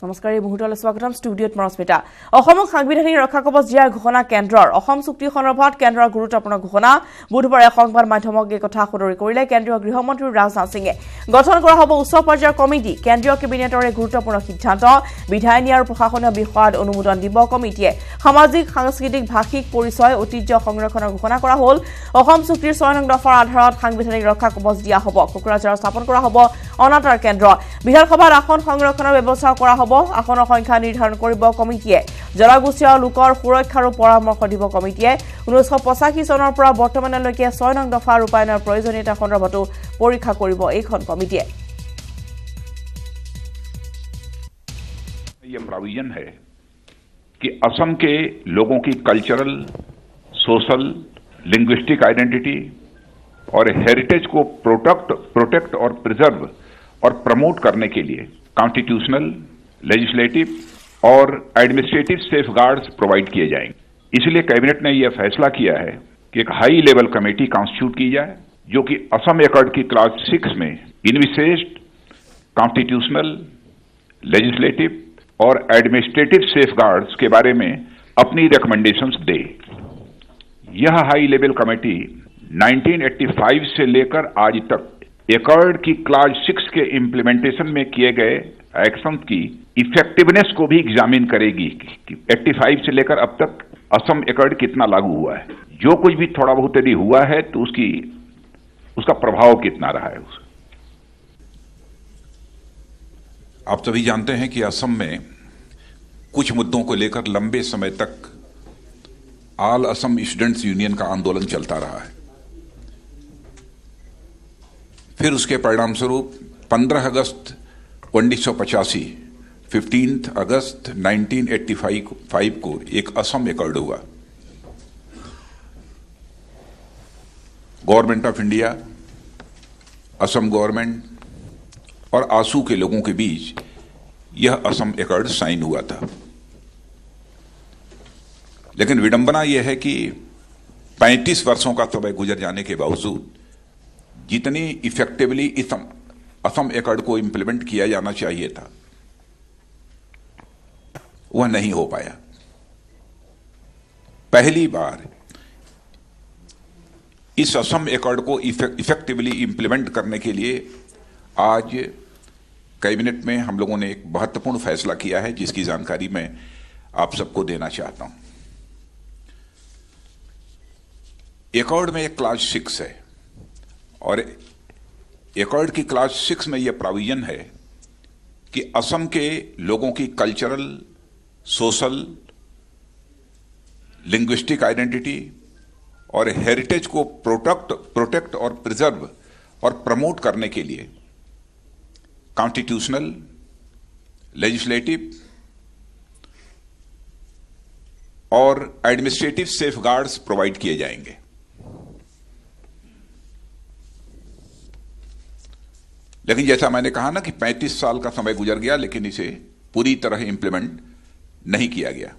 নমস্কাৰ এই মুহূৰ্তলৈ স্বাগতম ষ্টুডিঅ'ত মৰস্মিতা অসমক সাংবিধানিক ৰক্ষা কবচ দিয়াৰ ঘোষণা কেন্দ্ৰৰ অসম চুক্তি সন্দৰ্ভত কেন্দ্ৰৰ গুৰুত্বপূৰ্ণ ঘোষণা বুধবাৰে সংবাদ মাধ্যমক এই কথা সদৰি কৰিলে কেন্দ্ৰীয় গৃহমন্ত্ৰী ৰাজনাথ সিঙে গঠন কৰা হ'ব উচ্চ পৰ্যায়ৰ কমিটি কেন্দ্ৰীয় কেবিনেটৰে গুৰুত্বপূৰ্ণ সিদ্ধান্ত বিধায়নী আৰু প্ৰশাসনীয় বিষয়ত অনুমোদন দিব কমিটিয়ে সামাজিক সাংস্কৃতিক ভাষিক পৰিচয় ঐতিহ্য সংৰক্ষণৰ ঘোষণা কৰা হ'ল অসম চুক্তিৰ 6 নং দফাৰ আধাৰত সাংবিধানিক ৰক্ষা কবচ দিয়া হ'ব কোকৰাঝাৰত স্থাপন কৰা হ'ব অনাতাঁৰ কেন্দ্ৰ বিধানসভাৰ আসন সংৰক্ষণৰ ব্যৱস্থা কৰা হ'ব আসনৰ সংখ্যা নিৰ্ধাৰণ কৰিব কমিটিয়ে জনগোষ্ঠীয় লোকৰ সুৰক্ষাৰো পৰামৰ্শ দিব কমিটিয়ে 1985 চনৰ পৰা বৰ্তমানলৈকে 6 নং দফা ৰূপায়ণৰ প্ৰয়োজনীয়তা সন্দৰ্ভতো পৰীক্ষা কৰিব এইখন কমিটিয়ে ये प्रोविजन है कि असम के लोगों की कल्चरल सोशल लिंग्विस्टिक आइडेंटिटी और हेरिटेज को प्रोटेक्ट और प्रिजर्व और प्रमोट करने के लिए कॉन्स्टिट्यूशनल लेजिस्लेटिव और एडमिनिस्ट्रेटिव सेफगार्ड्स प्रोवाइड किए जाएंगे इसलिए कैबिनेट ने यह फैसला किया है कि एक हाई लेवल कमेटी कॉन्स्टिट्यूट की जाए जो कि असम एकॉर्ड की क्लास 6 में इनविसेस्ड कॉन्स्टिट्यूशनल लेजिस्लेटिव और एडमिनिस्ट्रेटिव सेफगार्ड्स के बारे में अपनी रिकमेंडेशंस दे यह हाई लेवल कमेटी 1985 से लेकर आज तक एकॉर्ड की क्लास 6 के इम्प्लीमेंटेशन में किए गए एक्शन की इफेक्टिवनेस को भी एग्जामिन करेगी कि 85 से लेकर अब तक असम एकॉर्ड कितना लागू हुआ है जो कुछ भी थोड़ा बहुत यदि हुआ है तो उसका प्रभाव कितना रहा है आप सभी जानते हैं कि असम में कुछ मुद्दों को लेकर लंबे समय तक ऑल असम स्टूडेंट्स यूनियन का आंदोलन चलता रहा है फिर उसके परिणाम स्वरूप 15 अगस्त 1985 15 अगस्त 1985 को एक असम एकॉर्ड हुआ government of India Assam government और आसू के लोगों के बीच यह असम एकॉर्ड साइन हुआ था लेकिन विडंबना यह है कि 35 वर्षों का समय गुजर जाने के बावजूद जितनी इफेक्टिवली असम एकॉर्ड को इंप्लीमेंट किया जाना चाहिए था वह नहीं हो पाया पहली बार इस असम एकॉर्ड को इफेक्टिवली इंप्लीमेंट करने के लिए आज कैबिनेट में हम लोगों ने एक महत्वपूर्ण फैसला किया है जिसकी जानकारी मैं आप सबको देना चाहता हूं एकॉर्ड में एक क्लास 6 है और एकॉर्ड की क्लास 6 में यह प्रोविजन है कि असम के लोगों की कल्चरल सोशल लिंग्विस्टिक आइडेंटिटी और हेरिटेज को प्रोटेक्ट और प्रिजर्व और प्रमोट करने के लिए कॉन्स्टिट्यूशनल लेजिस्लेटिव और एडमिनिस्ट्रेटिव सेफगार्ड्स प्रोवाइड किए जाएंगे लेकिन जैसा मैंने कहा ना कि 35 साल का समय गुजर गया लेकिन इसे पूरी तरह इंप्लीमेंट नहीं किया गया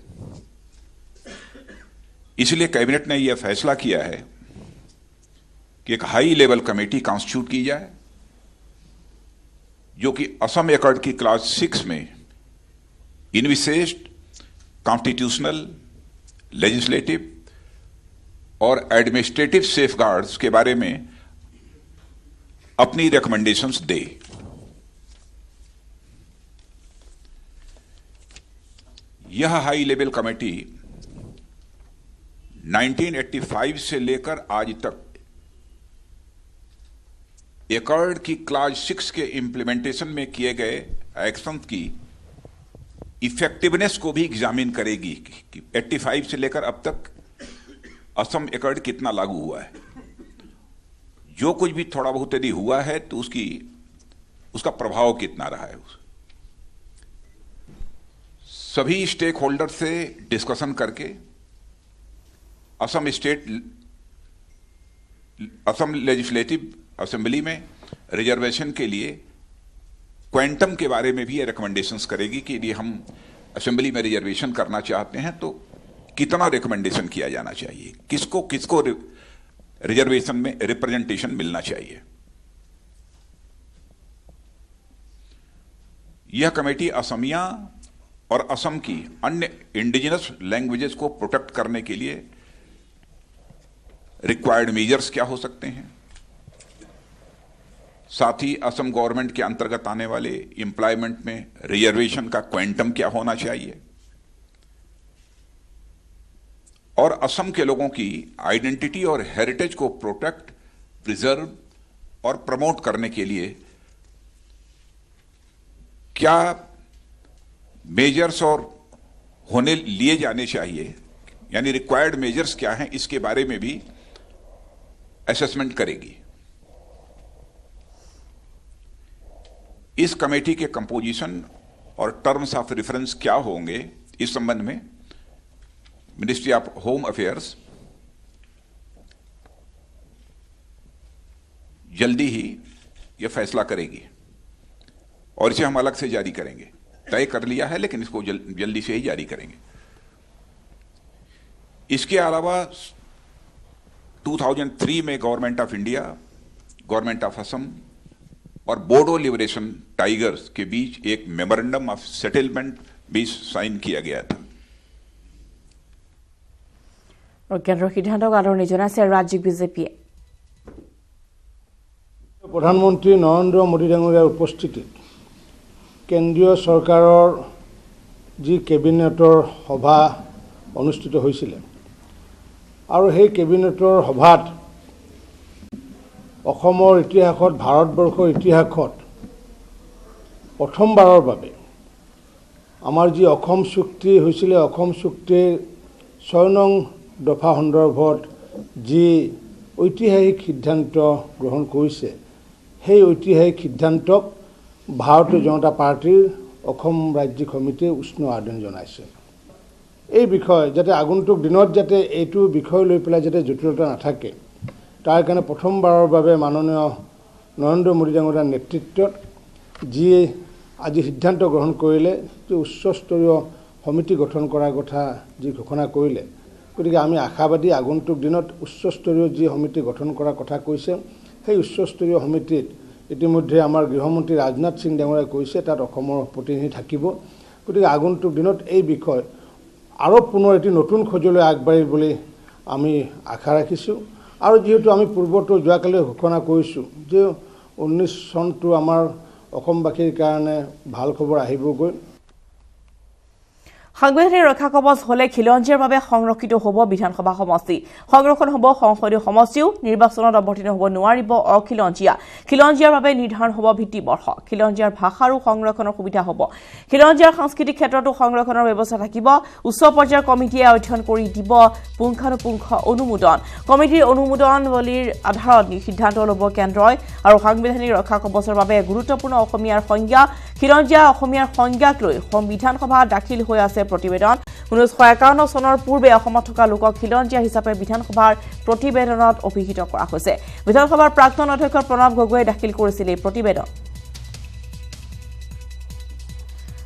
इसलिए कैबिनेट ने यह फैसला किया है कि एक हाई लेवल कमेटी कॉन्स्टिट्यूट की जाए जो कि असम एकॉर्ड की क्लास 6 में इनविसेस्ड कॉन्स्टिट्यूशनल लेजिस्लेटिव और एडमिनिस्ट्रेटिव सेफगार्ड्स के बारे में अपनी रिकमेंडेशंस दे यह हाई लेवल कमेटी 1985 से लेकर आज तक एकॉर्ड की क्लास 6 के इंप्लीमेंटेशन में किए गए एक्शन की इफेक्टिवनेस को भी एग्जामिन करेगी कि 85 से लेकर अब तक असम एकॉर्ड कितना लागू हुआ है जो कुछ भी थोड़ा बहुत यदि हुआ है तो उसका प्रभाव कितना रहा है सभी स्टेक होल्डर से डिस्कशन करके असम लेजिस्लेटिव असेंबली में रिजर्वेशन के लिए क्वांटम के बारे में भी ये रिकमेंडेशंस करेगी कि यदि हम असेंबली में रिजर्वेशन करना चाहते हैं तो कितना रिकमेंडेशन किया जाना चाहिए किसको रिजर्वेशन में रिप्रेजेंटेशन मिलना चाहिए यह कमेटी असमिया और असम की अन्य इंडिजिनस लैंग्वेजेस को प्रोटेक्ट करने के लिए रिक्वायर्ड मेजर्स क्या हो सकते हैं, साथ ही असम गवर्नमेंट के अंतर्गत आने वाले एम्प्लॉयमेंट में रिजर्वेशन का क्वांटम क्या होना चाहिए, और असम के लोगों की आइडेंटिटी और हेरिटेज को प्रोटेक्ट, प्रिजर्व और प्रमोट करने के लिए क्या मेजर्स और होने लिए जाने चाहिए, यानी रिक्वायर्ड मेजर्स क्या हैं, इसके बारे में भी असेसमेंट करेगी। इस कमेटी के कंपोजिशन और टर्म्स ऑफ रेफरेंस क्या होंगे, इस संबंध में मिनिस्ट्री ऑफ होम अफेयर्स जल्दी ही यह फैसला करेगी और इसे हम अलग से जारी करेंगे। तय कर लिया है लेकिन इसको जल्दी से ही जारी करेंगे। इसके अलावा 2003 में government of India, government of Assam और बोडो लिबरेशन टाइगर्स के बीच एक मेमोरेंडम ऑफ सेटलमेंट भी साइन किया गया था। और केंद्र सिद्धांतक आदरणी जनाइছে राज्य बीजेपीए। प्रधानमंत्री नरेंद्र मोदी डांगरियार उपस्थितित केंद्रीय सरकारों जी केबिनेटर सभा अनुष्ठित होइसिले और हे केबिनेटर सभात অসমৰ ইতিহাসত ভাৰতবৰ্ষৰ ইতিহাসত প্ৰথমবাৰৰ বাবে আমাৰ যি অসম চুক্তি হৈছিলে অসম চুক্তিৰ 6 নং দফা সন্দৰ্ভত যি ঐতিহাসিক সিদ্ধান্ত গ্ৰহণ কৰিছে সেই ঐতিহাসিক সিদ্ধান্তক ভাৰতীয় জনতা পাৰ্টিৰ অসম ৰাজ্যিক সমিতিয়ে উষ্ণ আদৰণি জনাইছে। এই বিষয় যাতে আগন্তুক দিনত যাতে এইটো বিষয় লৈ পেলাই যাতে জটিলতা নাথাকে তাৰ কাৰণে প্ৰথমবাৰৰ বাবে মাননীয় নৰেন্দ্ৰ মোদী ডাঙৰীয়াৰ নেতৃত্বত যি আজি সিদ্ধান্ত গ্ৰহণ কৰিলে যে উচ্চস্তৰীয় সমিতি গঠন কৰাৰ কথা যি ঘোষণা কৰিলে, গতিকে আমি আশাবাদী আগন্তুক দিনত উচ্চস্তৰীয় যি সমিতি গঠন কৰাৰ কথা কৈছে সেই উচ্চস্তৰীয় সমিতিত ইতিমধ্যে আমাৰ গৃহমন্ত্ৰী ৰাজনাথ সিং ডাঙৰীয়াই কৈছে তাত অসমৰ প্ৰতিনিধি থাকিব। গতিকে আগন্তুক দিনত এই বিষয় আৰু পুনৰ এটি নতুন খোজলৈ আগবাঢ়িব বুলি আমি আশা ৰাখিছোঁ। আৰু যেহেতু আমি পূৰ্বতো যোৱাকালি ঘোষণা কৰিছোঁ যে 19 চনটো আমাৰ অসমবাসীৰ কাৰণে ভাল খবৰ আহিবগৈ। সাংবিধানিক ৰক্ষা কবচ হলে খিলঞ্জীয়াৰ বাবে সংৰক্ষিত হ'ব বিধানসভা সমষ্টি, সংৰক্ষণ হ'ব সংসদীয় সমষ্টিও, নিৰ্বাচনত অৱতীৰ্ণ হ'ব নোৱাৰিব অখিলঞ্জীয়া। খিলঞ্জীয়াৰ বাবে নিৰ্ধাৰণ হ'ব ভিত্তিবৰ্ষ, খিলঞ্জীয়াৰ ভাষাৰো সংৰক্ষণৰ সুবিধা হ'ব, খিলঞ্জীয়াৰ সাংস্কৃতিক ক্ষেত্ৰতো সংৰক্ষণৰ ব্যৱস্থা থাকিব। উচ্চ পৰ্যায়ৰ কমিটিয়ে অধ্যয়ন কৰি দিব পুংখানুপুংখ অনুমোদন, কমিটিৰ অনুমোদনৱলীৰ আধাৰত সিদ্ধান্ত ল'ব কেন্দ্ৰই। আৰু সাংবিধানিক ৰক্ষা কবচৰ বাবে গুৰুত্বপূৰ্ণ অসমীয়াৰ সংজ্ঞা, খিলঞ্জীয়া অসমীয়াৰ সংজ্ঞাক লৈ বিধানসভাত দাখিল হৈ আছে প্ৰতিবেদন। 1951 চনৰ পূৰ্বে অসমত থকা লোকক খিলঞ্জীয়া হিচাপে বিধানসভাৰ প্ৰতিবেদনত অভিহিত কৰা হৈছে। বিধানসভাৰ প্ৰাক্তন অধ্যক্ষ প্ৰণৱ গগৈয়ে দাখিল কৰিছিল এই প্ৰতিবেদন।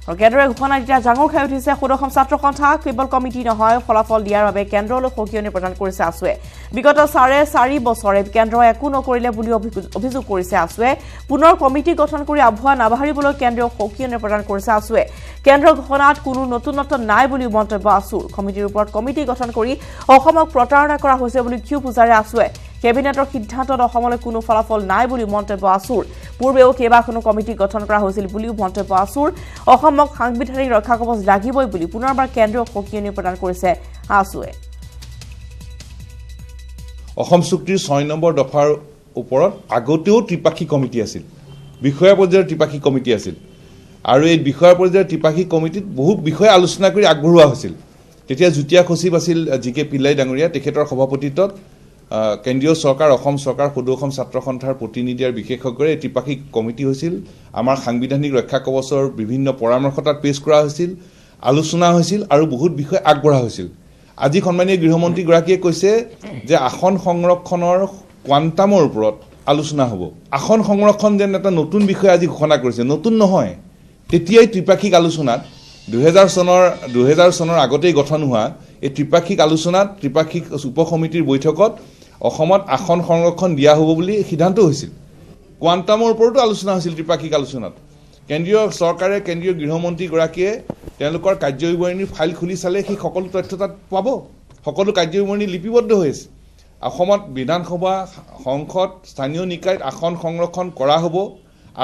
আৰু কেন্দ্ৰই ঘোষণা এতিয়া জাঙুৰ খাই উঠিছে 16ম ছাত্ৰ সন্থা। কেৱল কমিটি নহয়, ফলাফল দিয়াৰ বাবে কেন্দ্ৰলৈ সকিয়নি প্ৰদান কৰিছে আছুৱে। বিগত 4.5 বছৰে কেন্দ্ৰই একো নকৰিলে বুলি অভিযোগ কৰিছে আছুৱে। পুনৰ কমিটি গঠন কৰি আভুৱা নাবাঢ়িবলৈ কেন্দ্ৰই সকিয়নি প্ৰদান কৰিছে আছুৱে। কেন্দ্ৰৰ ঘোষণাত কোনো নতুনত্ব নাই বুলি মন্তব্য আছুৰ। কমিটিৰ ওপৰত কমিটি গঠন কৰি অসমক প্ৰতাৰণা কৰা হৈছে বুলি ক্ষোভ উজাৰে আছুৱে। কেবিনেটৰ সিদ্ধান্তত অসমলৈ কোনো ফলাফল নাই বুলি মন্তব্য আছুৰ। পূৰ্বেও কেইবাখনো কমিটি গঠন কৰা হৈছিল বুলিও মন্তব্য আছুৰ। অসমক সাংবিধানিক ৰক্ষা কবচ লাগিবই বুলি পুনৰবাৰ কেন্দ্ৰীয় সকিয়নি প্ৰদান কৰিছে আছুৱে। অসম চুক্তিৰ 6 নম্বৰ দফাৰ ওপৰত আগতেও ত্ৰিপাক্ষিক কমিটি আছিল, বিষয়া পৰ্যায়ৰ ত্ৰিপাক্ষিক কমিটি আছিল আৰু এই বিষয়া পৰ্যায়ৰ ত্ৰিপাক্ষিক কমিটিত বহু বিষয় আলোচনা কৰি আগবঢ়োৱা হৈছিল। তেতিয়া যুটীয়া সচিব আছিল জি.কে. পিল্লাই ডাঙৰীয়া, তেখেতৰ সভাপতিত্বত কেন্দ্ৰীয় চৰকাৰ, অসম চৰকাৰ, সদৌ অসম ছাত্ৰ সন্থাৰ প্ৰতিনিধি আৰু বিশেষজ্ঞৰে এই ত্ৰিপাক্ষিক কমিটি হৈছিল। আমাৰ সাংবিধানিক ৰক্ষা কবচৰ বিভিন্ন পৰামৰ্শ তাত পেছ কৰা হৈছিল, আলোচনা হৈছিল আৰু বহুত বিষয় আগবঢ়া হৈছিল। আজি সন্মানীয় গৃহমন্ত্ৰীগৰাকীয়ে কৈছে যে আসন সংৰক্ষণৰ কোৱাণ্টামৰ ওপৰত আলোচনা হ'ব। আসন সংৰক্ষণ যেন এটা নতুন বিষয় আজি ঘোষণা কৰিছে, নতুন নহয়। তেতিয়াই ত্ৰিপাক্ষিক আলোচনাত 2000 চনৰ আগতেই গঠন হোৱা এই ত্ৰিপাক্ষিক আলোচনাত, ত্ৰিপাক্ষিক উপসমিতিৰ বৈঠকত অসমত আসন সংৰক্ষণ দিয়া হ'ব বুলি সিদ্ধান্ত হৈছিল। কোৱাণ্টামৰ ওপৰতো আলোচনা হৈছিল ত্ৰিপাক্ষিক আলোচনাত, কেন্দ্ৰীয় চৰকাৰে কেন্দ্ৰীয় গৃহমন্ত্ৰীগৰাকীয়ে তেওঁলোকৰ কাৰ্যবিৱৰণী ফাইল খুলি চালে সেই সকলো তথ্য তাত পাব সকলো কাৰ্যবিৱৰণী লিপিবদ্ধ হৈ আছে অসমত বিধানসভা সংসদ স্থানীয় নিকায়ত আসন সংৰক্ষণ কৰা হ'ব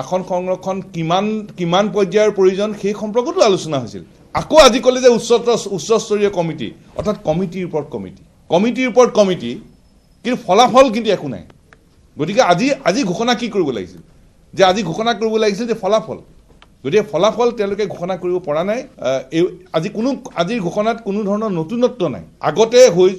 আসন সংৰক্ষণ কিমান পৰ্যায়ৰ প্ৰয়োজন সেই সম্পৰ্কতো আলোচনা হৈছিল আকৌ আজি ক'লে যে উচ্চস্তৰীয় কমিটি অৰ্থাৎ কমিটিৰ ওপৰত কমিটি কিন্তু ফলাফল কিন্তু একো নাই গতিকে আজি ঘোষণা কি কৰিব লাগিছিল যে আজি ঘোষণা কৰিব লাগিছিল যে ফলাফল গতিকে ফলাফল তেওঁলোকে ঘোষণা কৰিব পৰা নাই আজিৰ ঘোষণাত কোনো ধৰণৰ নতুনত্ব নাই আগতে হৈ